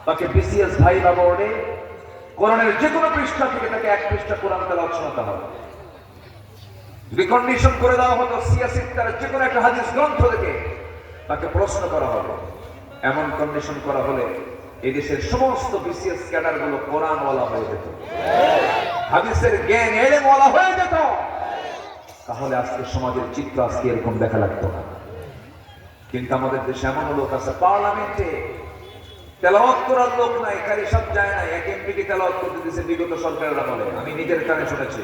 তাকে BCS viva বোর্ডে কোরআনের যে কোনো পৃষ্ঠা থেকে তাকে এক পৃষ্ঠা কোরআন তেলাওয়াত শোনাতে হবে। যদি কন্ডিশন করে দেওয়া হতো সিয়াসির তার যে কোনো একটা হাদিস গ্রন্থ থেকে তাকে প্রশ্ন করা হবে, এমন কন্ডিশন করা হলে এই দেশের সমস্ত বিসিএস ক্যাডার গুলো কোরআনওয়ালা হয়ে যেত, হাদিসের জ্ঞান এলেমওয়ালা হয়ে যেত। তাহলে আজকে সমাজের চিত্র আজকে এরকম দেখা লাগতো না। কিন্তু আমাদের দেশে এমন লোক আছে, পার্লামেন্টে তেলাওয়াত করার লোক নাই, কারি সব যায় না। এক এমপিকে তেলাওয়াত করতে দিয়েছে বিগত সরকারের আমলে, আমি নিজের কানে শুনেছি।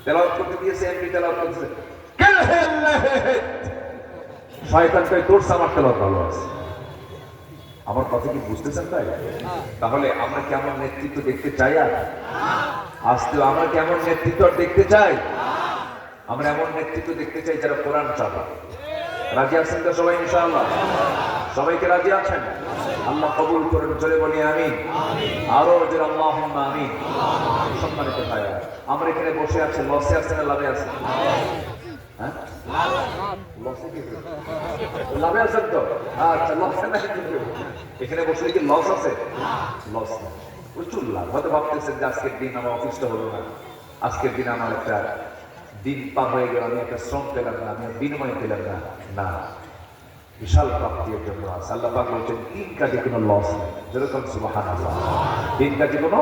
তেলাওয়াত করতে দিয়েছে, এমপি তেলাওয়াত করতেছে, শয়তান কই তোর আমার তেলাওয়াত ভালো আছে। আমার কথা কি বুঝতেছেন? তাই তাহলে আমরা কেমন নেতৃত্ব দেখতে চাই? আর আজকে আমরা কেমন নেতৃত্ব দেখতে চাই? আমরা এমন নেতৃত্ব দেখতে চাই যারা কোরআন চাপা। রাজি আছেন তো সবাই? ইনশাআল্লাহ সবাইকে রাজি আছেন? আল্লাহ কবুল করেন, জোরে বলি আমিন। আরো জোরে আল্লাহুম্মা আমিন। সম্মানিত ভাইরা, আমরা এখানে বসে আছি, লসে আছে না লাভে আছে? হ্যাঁ, লসে কি লাভে আছেন তো? আচ্ছা, লসে নাই কিন্তু এখানে বসে কি লস আছে? লস না, প্রচুর লাভ। হয়তো ভাবতেছেন যে আজকের দিন আমার অফিসটা হলো না, আজকের দিন আমার একটা দিন পার হয়ে গেল, আমি একটা শ্রম পেলাম না, আমি বিনিময় পেলাম না। না, বিশাল প্রাপ্তির জন্য আছে। আল্লাহ পাক বলছেন তিন কাজে কোনো লস নেই। যেরকম সুবহানাল্লাহ, তিন কাজে কোনো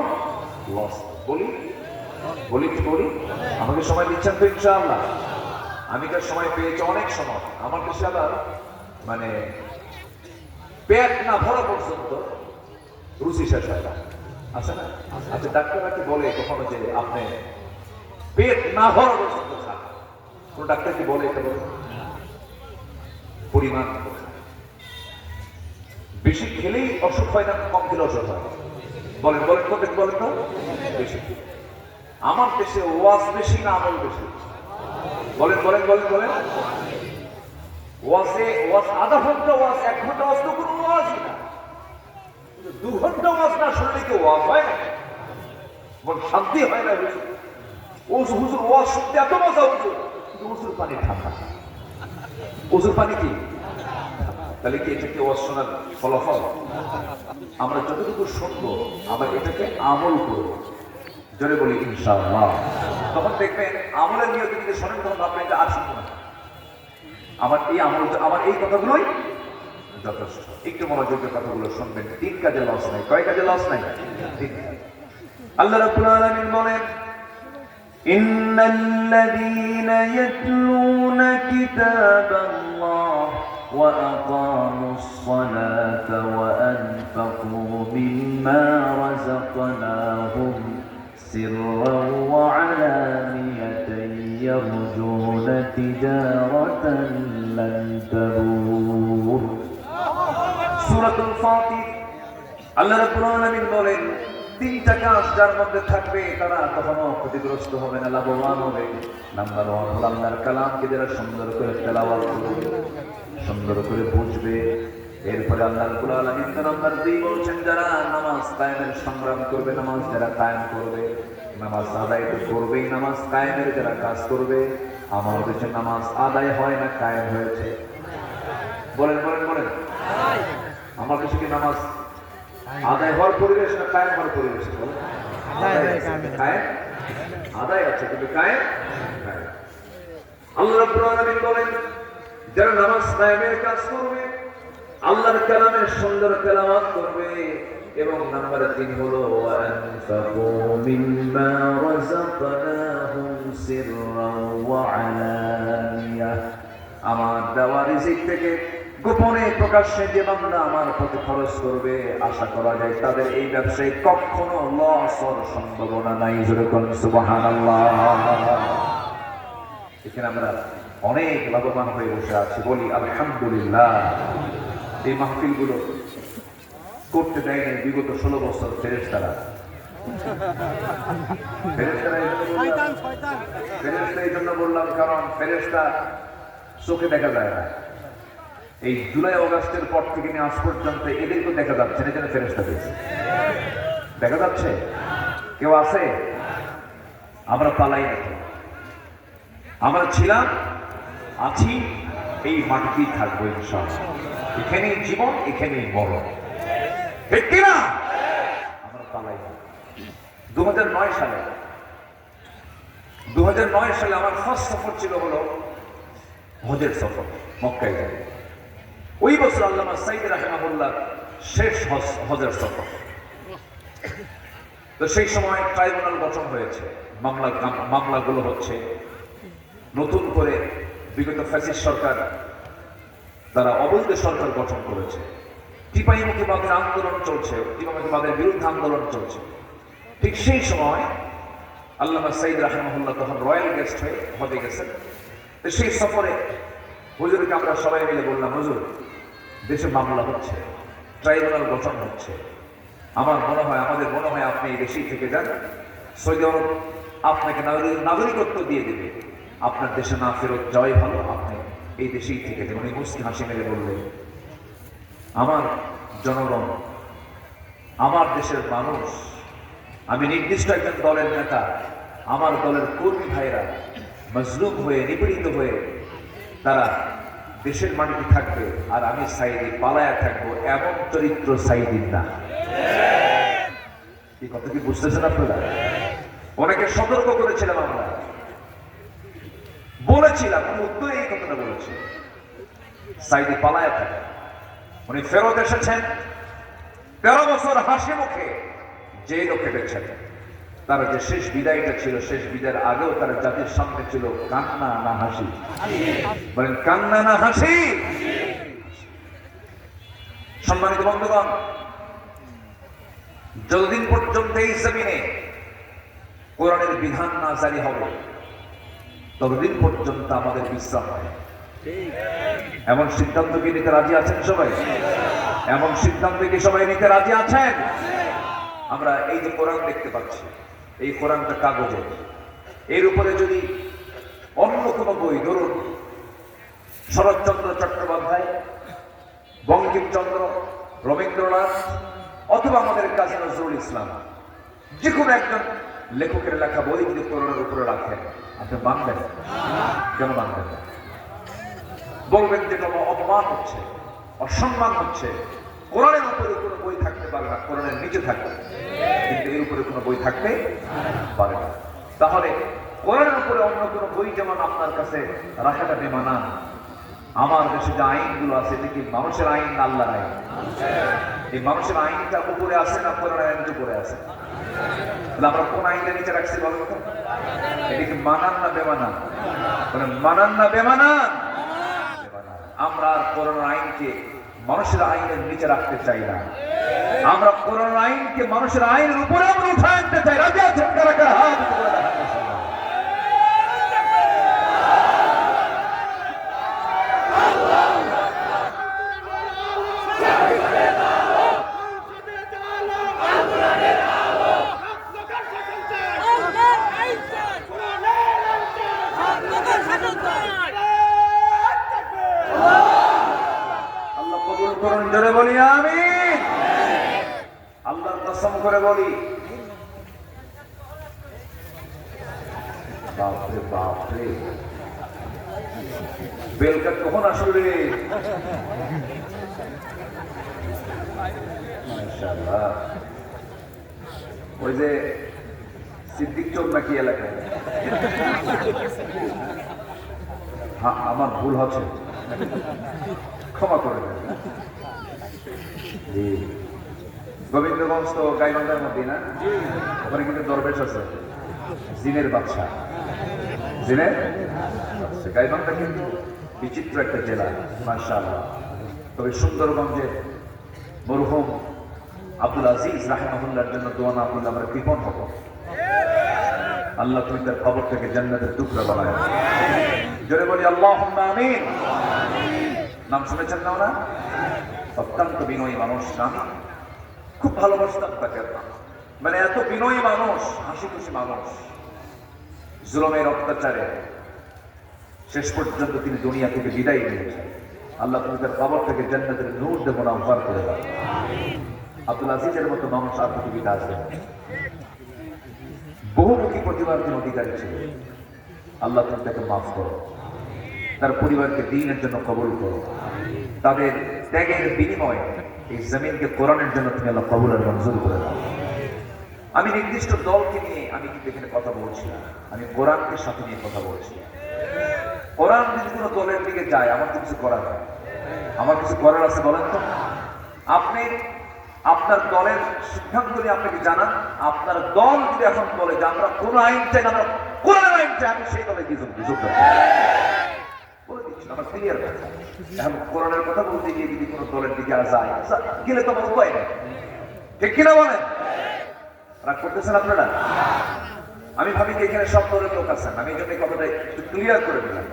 লস। বলি বলি কি বলি? আমাকে সময় দিচ্ছেন তো? ইনশাআল্লাহ আমি তার সময় পেয়েছি, অনেক সময়। আমার দেশে আবার মানে পেট না ভরা পর্যন্ত রুচি শেষ হয় না, আছে না? আচ্ছা, ডাক্তাররা কি বলে কখনো যে আপনি পেট না ভরা পর্যন্ত খান? কোন ডাক্তার কি বলে এটা? বলে পরিমাণ বেশি খেলেই অসুখ হয় না, কম খেলে অসুখ হয়? বলেন বলেন তো, বলেন তো। বেশি। আমার দেশে ওয়াজ বেশি না আমল বেশি? বলেন বলেন বলেন বলেন। ওয়াজ আধা ঘন্টা ওয়াজ, 1 ঘন্টা ওয়াজ তো কোনো ওয়াজই না। 2 ঘন্টা ওয়াজ না শুনলে কি ওয়াজ হয় না? মন শান্তি হয় না? হুজুর ওয়াজ শুনতে এত মজা, কিন্তু হুজুর পানি ঠান্ডা। হুজুর পানি কি? তাহলে কি এটাকে ওয়াজ শোনার ফলাফল? আমরা যতটুকু শুনবো আবার এটাকে আমল করবো, জোরে বলি ইনশাআল্লাহ। তখন দেখবেন আমলের নিয়তে যদি শোনেন, তখন ভাববেন যে আর শুনবো না, আমার এই আমল, আমার এই কথাগুলোই যথেষ্ট। একটু মনোযোগের কথাগুলো শুনবেন। 3 কাজে লস নাই। কয় কাজে লস নাই? 3 কাজ। আল্লাহ রাব্বুল আলামিন বলেন, ইন্নাল্লাযীনা ইয়াতলুনা কিতাবাল্লাহ ওয়া আকামুস সালাতা ওয়া আনফাকু মিম্মা রাযাকনাহুম সিররান ওয়া আলানিয়াতান ইয়ারজুনা তিজারাতান লান তাবুর। সূরাতুল ফাতির আল্লাহ রাব্বুল আলামিন বলেন, 3টা কাজ যার মধ্যে থাকবে তারা কখনো ক্ষতিগ্রস্ত হবে না, লাভবান হবে। নাম্বার 1 হলো আল্লাহর কালামকে যারা সুন্দর করে তেলাওয়াত করবে, সুন্দর করে বুঝবে। এরপরে আল্লাহ রাব্বুল আলামিন নাম্বার 2 বলছেন, যারা নামাজ কায়েমের সংগ্রাম করবে, নামাজ যারা কায়েম করবে, নামাজ আদায় তো করবেই, নামাজ কায়েমের যারা কাজ করবে। আমার দেশে নামাজ আদায় হয় না, কায়েম হয়েছে। বলেন বলেন বলেন। আমার দেশে কি নামাজ আদায় হওয়ার পরিবেশ না কায়েম হওয়ার পরিবেশ? আদায় আছে, কিন্তু কায়েম। আল্লাহ রাব্বুল আলামিন বলেন, যারা নামাজ কায়েমের কাজ করবে, আল্লাহর কালামের সুন্দর তেলাওয়াত করবে, এবং নাম্বার 3 হলো আনফাকু মিম্মা রাযাকনাহুম সিররান ওয়া আলানিয়া। আমার দেওয়া রিজিক থেকে গোপনে প্রকাশ্যে যে বান্দা আমার প্রতি খরচ করবে, আশা করা যায় তাদের এই ব্যবসায় কখনো লস হওয়ার সম্ভাবনা নাই। যেরকম সুবহানাল্লাহ। এখানে আমরা অনেক লাভবান হয়ে বসে আছি, বলি আলহামদুলিল্লাহ। এই মাহফিলগুলো করতে দেয়নি বিগত 16 বছর ফেরেশতারা। ফেরেশতা এই জন্য বললাম, কারণ ফেরেশতা চোখে দেখা যায় না। এই জুলাই অগাস্টের পর থেকে নিয়ে আজ পর্যন্ত এদের তো দেখা যাচ্ছে না, যেন ফেরেশতা পেয়েছে। দেখা যাচ্ছে? কেউ আছে? আমরা পালাই না। আমরা ছিলাম, আছি, এই মাটিতেই থাকবো ইনশাআল্লাহ। এখানেই জীবন, এখানেই মরণ। ঠিক কিনা? 2009 সালে 2009 সালে আমার ফার্স্ট সফর ছিল হলো হজের সফর, মক্কায় যাই। ওই বছর আল্লামা সাইদ রাহিমাহুল্লাহ শেষ হজের সফর। তো সেই সময় ট্রাইব্যুনাল গঠন হয়েছে, মামলাগুলো হচ্ছে। নতুন করে বিগত ফ্যাসিস্ট সরকার তারা অবৈধ সরকার গঠন করেছে। টিপাইমুখীবাদের আন্দোলন চলছে, টিপাইমুখীবাদের বিরুদ্ধে আন্দোলন চলছে। ঠিক সেই সময় আল্লামা সাইদ রাহিমাহুল্লাহ তখন রয়্যাল গেস্ট হয়ে হজে গেছেন। তো সেই সফরে হুজুরকে আমরা সবাই মিলে বললাম, হুজুর দেশে মামলা হচ্ছে, ট্রাইব্যুনাল গঠন হচ্ছে, আমাদের মনে হয় আপনি এই দেশেই থেকে যান, সৌদি আরব আপনাকে নাগরিকত্ব দিয়ে দেবে, আপনার দেশে না ফেরত যাওয়াই ভালো, আপনি এই দেশেই থেকে যান। উনি মুস্কি হাসি মেরে বললেন, আমার জনগণ, আমার দেশের মানুষ, আমি নির্দিষ্ট একজন দলের নেতা, আমার দলের কর্মী ভাইরা মজলুম হয়ে, নিপীড়িত হয়ে তারা দেশের মাটিতে থাকবে, আর আমি সাইদি পালায়া থাকবো, এমন চরিত্র সাইদিন না। এই কথা কি বুঝতেছেন আপনারা? অনেকে সতর্ক করেছিলাম, আমরা বলেছিলাম, উত্তরে এই কথাটা বলেছি, সাইদি পালায়া থাকে। উনি ফেরত এসেছেন 13 বছর হাসি মুখে জেলও কেটেছেন। তার যে শেষ বিদায়টা ছিল, শেষ বিদায়ের আগেও তার জাতির সামনে ছিল কান্না না হাসি? বলেন কান্না না হাসি? সম্মানিত বন্ধুগণ, যতদিন পর্যন্ত এই জমিনে কোরআনের বিধান না জারি হবে, ততদিন পর্যন্ত আমাদের বিশ্রাম হয়। এমন সিদ্ধান্ত কি নিতে রাজি আছেন সবাই? এমন সিদ্ধান্ত কি সবাই নিতে রাজি আছেন? আমরা এই যে কোরআন দেখতে পাচ্ছি, এই কোরআনটা কাগজে, এর উপরে যদি অন্য কোনো বই, ধরুন শরৎচন্দ্র চট্টোপাধ্যায়, বঙ্কিমচন্দ্র, রবীন্দ্রনাথ অথবা আমাদের কাজী নজরুল ইসলাম, যে কোনো একজন লেখকের লেখা বই যদি কোরআনের উপরে রাখেন, আপনি মানবেন? কেন মানবেন? বলবেন যে কোনো অপমান হচ্ছে, অসম্মান হচ্ছে। কোরআনের উপরে কোনো বই থাকতে পারে না, কোরআনের নিচে থাকবে, কিন্তু এর উপরে কোনো বই থাকতে পারে না। তাহলে কোরআনের উপরে অন্য কোনো বই যেমন আপনার কাছে রাখাটা বেমানান। আমার দেশে যে আইনগুলো আছে, এটা কি মানুষের আইন না আল্লাহর আইন? এই মানুষের আইনটা উপরে আছে না কোরআনের আইনটা উপরে আছে? আমরা কোন আইনটা নিচে রাখছি বলো তো? এটা কি মানান না বেমানান? মানান না বেমানান? আমরা আর কোরআন আইনকে মানুষের আইনের নিচে রাখতে চাই না। আমরা কোরআন আইনকে মানুষের আইনের উপরে আমরা উঠে আনতে চাই। রাজি আছেন কারা কারা? হাত উপরে রাখেন। জোরে বলি আমিন। আল্লাহর কসম করে বলি, বাপরে বাপরে, বেলকা কখন আসলে? মাশাআল্লাহ। ওই যে সিদ্দিক চোর নাকি এলাকায়? হ্যাঁ, আমার ভুল হচ্ছে, ক্ষমা করে দেন। গোবিন্দগঞ্জ তো গাইবান্ধার মধ্যে না? ওখানে কিন্তু দরবেশ আছে, জিনের বাদশা, জিনের গাইবান্ধা কিন্তু বিচিত্র একটা জেলা, মাশাআল্লাহ। তবে সুন্দরগঞ্জে মরহুম আব্দুল আজিজ রাহিমাহুল্লাহর জন্য দোয়া না করলে আমরা কৃপণ হব। আল্লাহ তুমি তার কবরটাকে জান্নাতের টুকরা বানায়। জোরে বলি আল্লাহুম্মা আমিন। নাম শুনেছেন না ওরা? অত্যন্ত বিনয়ী মানুষ, নাম খুব ভালোবাসতাম তাকে। মানে এত বিনয়ী মানুষ, হাসি খুশি মানুষ। জুলুমের অত্যাচারে শেষ পর্যন্ত তিনি দুনিয়া থেকে বিদায় নিয়েছেন। আল্লাহ তুমি তার কবর থেকে জান্নাতের নূর দিয়ে মুনাফার করে দাও। আব্দুল আজিজের মতো মানুষ আর পৃথিবীতে আছে? বহুমুখী প্রতিভার তিনি অধিকারী ছিল। আল্লাহ তুমি তাকে মাফ করো, তার পরিবারকে দ্বীনের জন্য কবুল করো। তাদের ত্যাগের বিনিময়ে এই জমিনকে কোরআনের জন্য তুমি আল্লাহ কবুল আর মঞ্জুর করে দাও। আমি নির্দিষ্ট দলকে নিয়ে আমি কিন্তু এখানে কথা বলছি না, আমি কোরআনকে সাথে নিয়ে কথা বলছি। কোরআন যদি কোনো দলের দিকে যায় আমার তো কিছু করার নেই। আমার কিছু করার আছে বলেন তো? আপনি আপনার দলের সিদ্ধান্ত নিয়ে আপনাকে জানান, আপনার দল যদি এখন বলে যে আমরা কোন আইন চাই না, আমরা কোরআনের আইন চাই, আমি সেই দলে গিয়ে যুদ্ধ বলে দিচ্ছি, আমার ক্লিয়ার কথা। এখন কোরআনের কথা বলতে গিয়ে যদি কোনো দলের দিকে যায় গেলে তো আমার উপায় নেই, ঠিক কিনা বলেন? রাগ করতেছেন আপনারা? আমি ভাবি যে এখানে সব দলের লোক আছেন, আমি এই জন্য এই কথাটা একটু ক্লিয়ার করে দিলাম।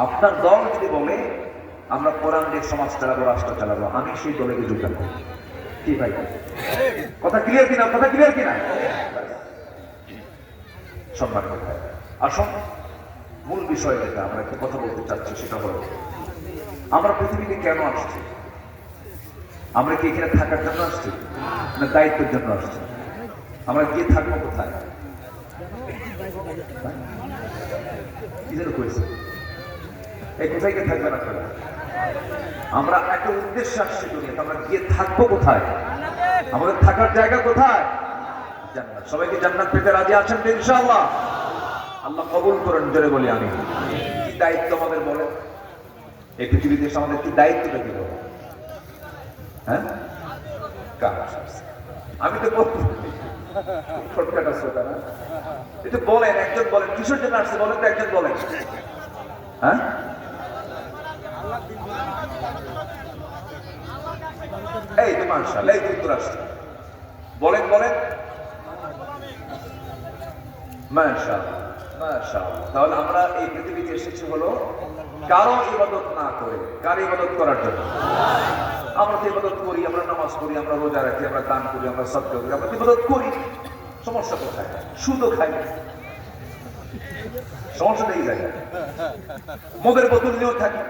আপনার দল যদি বলে আমরা কোরআন দিয়ে সমাজ চালাবো, রাষ্ট্র চালাবো, আমি সেই দলে গিয়ে যোগদান করবো। কি ভাই, কথা ক্লিয়ার কিনা? কথা ক্লিয়ার কিনা? সম্মান করতে হবে। আসুন মূল বিষয় যেটা আমরা একটু কথা বলতে চাচ্ছি সেটা হলো আমরা পৃথিবীতে কেন আসছি? আমরা কি এখানে থাকার জন্য আসছি না দায়িত্বের জন্য আসছি? আমরা গিয়ে থাকবো কোথায়? কি যেন করেছে এই কোথায় গিয়ে থাকবেন আপনারা? আমরা একটা উদ্দেশ্যে আসছি দুনিয়াতে, আমরা গিয়ে থাকবো কোথায়? আমাদের থাকার জায়গা কোথায়? জান্নাত। সবাইকে জান্নাত পেতে রাজি আছেন তো ইনশাআল্লাহ? আল্লাহ কবুল করেন, জোরে বলি আমি। কি দায়িত্ব আমাদের বলেন? এই পৃথিবীতে আমাদের কি দায়িত্বটা কি বলেন? হ্যাঁ, আমি তো বলতে ছোটখাটো শ্রোতা না, এটা বলেন, একজন বলেন কিশোর জন্য আসছে বলেন তো, একজন বলেন। হ্যাঁ, এই তো মাশাআল্লাহ, এই যুক্তরাষ্ট্র বলেন বলেন মাশাআল্লাহ মাশাআল্লাহ। তাহলে আমরা এই পৃথিবীতে এসেছি হলো কারো ইবাদত না করে, কার ইবাদত করার জন্য? আমরা তো ইবাদত করি, আমরা নামাজ পড়ি, আমরা রোজা রাখি, আমরা দান করি, আমরা সদকা করি, আমরা ইবাদত করি। সমস্যা কোথায়? সুদও খাই, সমস্যা নেই জায়গায়, মদের বোতল নিয়েও থাকি।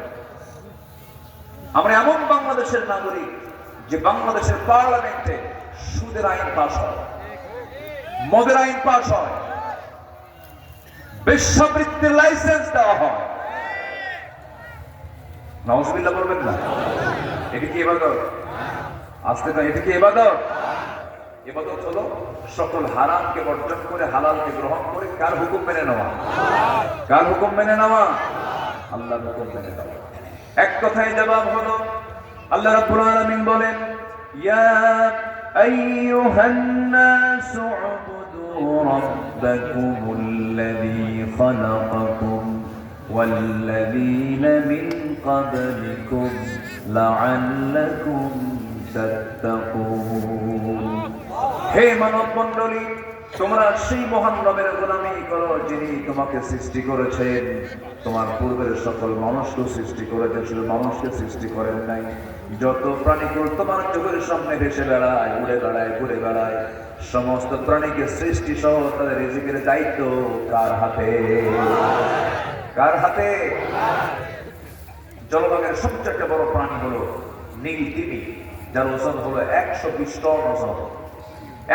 আমরা এমন বাংলাদেশের নাগরিক যে বাংলাদেশের পার্লামেন্টে সুদের আইন পাস হয়, মদের আইন পাস হয়, বেশ্যাবৃত্তির লাইসেন্স দেওয়া হয়। নাউজুবিল্লাহ বলবেন না? এটা কি ইবাদত? আসতে না, এটা কি ইবাদত? ইবাদত হলো সকল হারামকে বর্জন করে হালালকে গ্রহণ করে কার হুকুম মেনে নেওয়া? কার হুকুম মেনে নেওয়া? আল্লাহর হুকুম মেনে নেওয়া। এক কথায় জবাব হলো আল্লাহ রাব্বুল আলামিন বলেন, ইয়া আইয়ুহান নাসু উবুদু রাব্বাকুমুল্লাযী খালাকাকুম ওয়াল্লাযীনা মিন ক্বাবলিকুম লাআল্লাকুম তাত্তাকুন। হে মানব মণ্ডলী, তোমরা সেই মহান রবের গোলামি করো যিনি তোমাকে সৃষ্টি করেছেন, তোমার পূর্বের সকল মানুষকে সৃষ্টি করেছেন। শুধু মানুষকে সৃষ্টি করেন নাই, যত প্রাণীকুল তোমার চোখের সামনে ভেসে বেড়ায়, উড়ে বেড়ায়, ঘুরে বেড়ায়, সমস্ত প্রাণীকে সৃষ্টি সহ তাদের রিজিকের দায়িত্ব কার হাতে? কার হাতে? জলভাগের সবচেয়ে বড় প্রাণী হলো নীল তিমি, যার ওজন হলো 120 টন ওজন।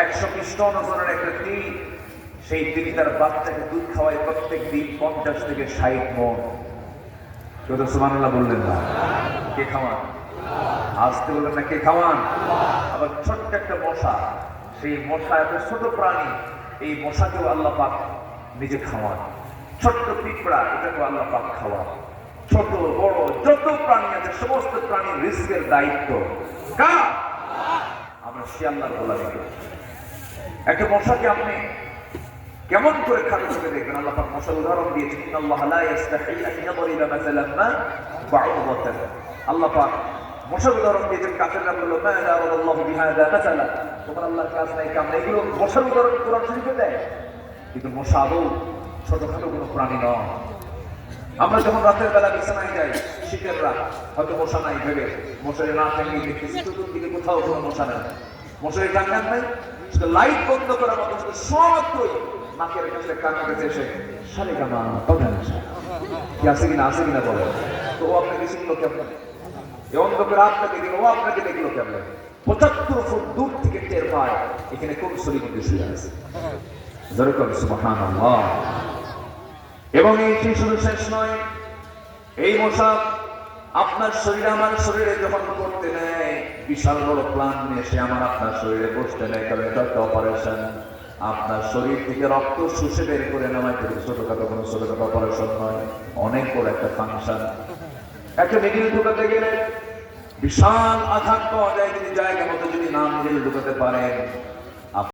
120 টন ওজনের একটা তিমি, সেই তিমি তার বাচ্চাকে দুধ খাওয়ায় প্রত্যেক দিন 50 থেকে 60 মণ। কেউ তো সুবহানাল্লাহ বললেন না? কে খাওয়ান? আসতে বললেন না, কে খাওয়ান? আবার ছোট্ট একটা মশা, সেই মশা এত ছোট প্রাণী, এই মশাকেও আল্লাহ পাক নিজে খাওয়ান। ছোট্ট পিঁপড়া, এটাকেও আল্লাহ পাক খাওয়ান। ছোট বড় যত প্রাণী আছে সমস্ত প্রাণীর রিস্কের দায়িত্ব কার? আমরা সে আল্লাহর গোলামি করি। একটা মশাকে আপনি কেমন করে খাটো চোখে দেখবেন? আল্লাহ পাক মশার উদাহরণ দিয়েছেন, ইন্নাল্লাহা লা ইস্তাহি আন ইয়াদরিবা মাসালান মা বাউদাতান। আল্লাহ পাক মশার উদাহরণ দিয়েছেন, কাফেররা বলল মা দারাবাল্লাহু বিহাযা মাসালা, তোমার আল্লাহর কাজ নাই কাম নাই। এগুলো মশার উদাহরণ কোরআন শরীফে দেয়, কিন্তু মশা আদৌ ছোটখাটো কোনো প্রাণী নয়। আমরা যখন রাতের বেলা বিছানায় যাই, শীতের রাত, হয়তো মশা নাই ভেবে মশারি না টাঙিয়ে দেখতেছি চতুর্দিকে কোথাও কোনো মশা নেই, মশারি টাঙান নাই, শুধু লাইট বন্ধ করার মতো শুধু সবই নাকের কাছে কানের কাছে এসে সারেগামা পাবেন কি আছে কিনা, আছে কিনা বলে। তো ও আপনাকে শিখলো কেমন? এই অন্ধকার আপনাকে দেখলো, ও আপনাকে দেখলো কেমন? 75 ফুট দূর থেকে টের পায় এখানে কোন শরীর মধ্যে শুয়ে আছে। যেরকম সুবহানাল্লাহ। এবং এই শুধু শেষ নয়, এই মশা আপনার শরীরে আমার শরীরে যখন করতে নেয়, বিশাল বড় প্ল্যান নিয়ে সে আমার আপনার শরীরে বসতে নেয়, কারণ এটা একটা অপারেশন। আপনার শরীর থেকে রক্ত শুষে বের করে নেওয়া ছোটখাটো কোনো ছোটখাটো অপারেশন নয়, অনেক বড় একটা ফাংশন। একটা মিডিল ঢুকাতে গেলে বিশাল আঘাত পাওয়া যায়, যদি জায়গা মতো যদি না মিডিল ঢুকাতে পারেন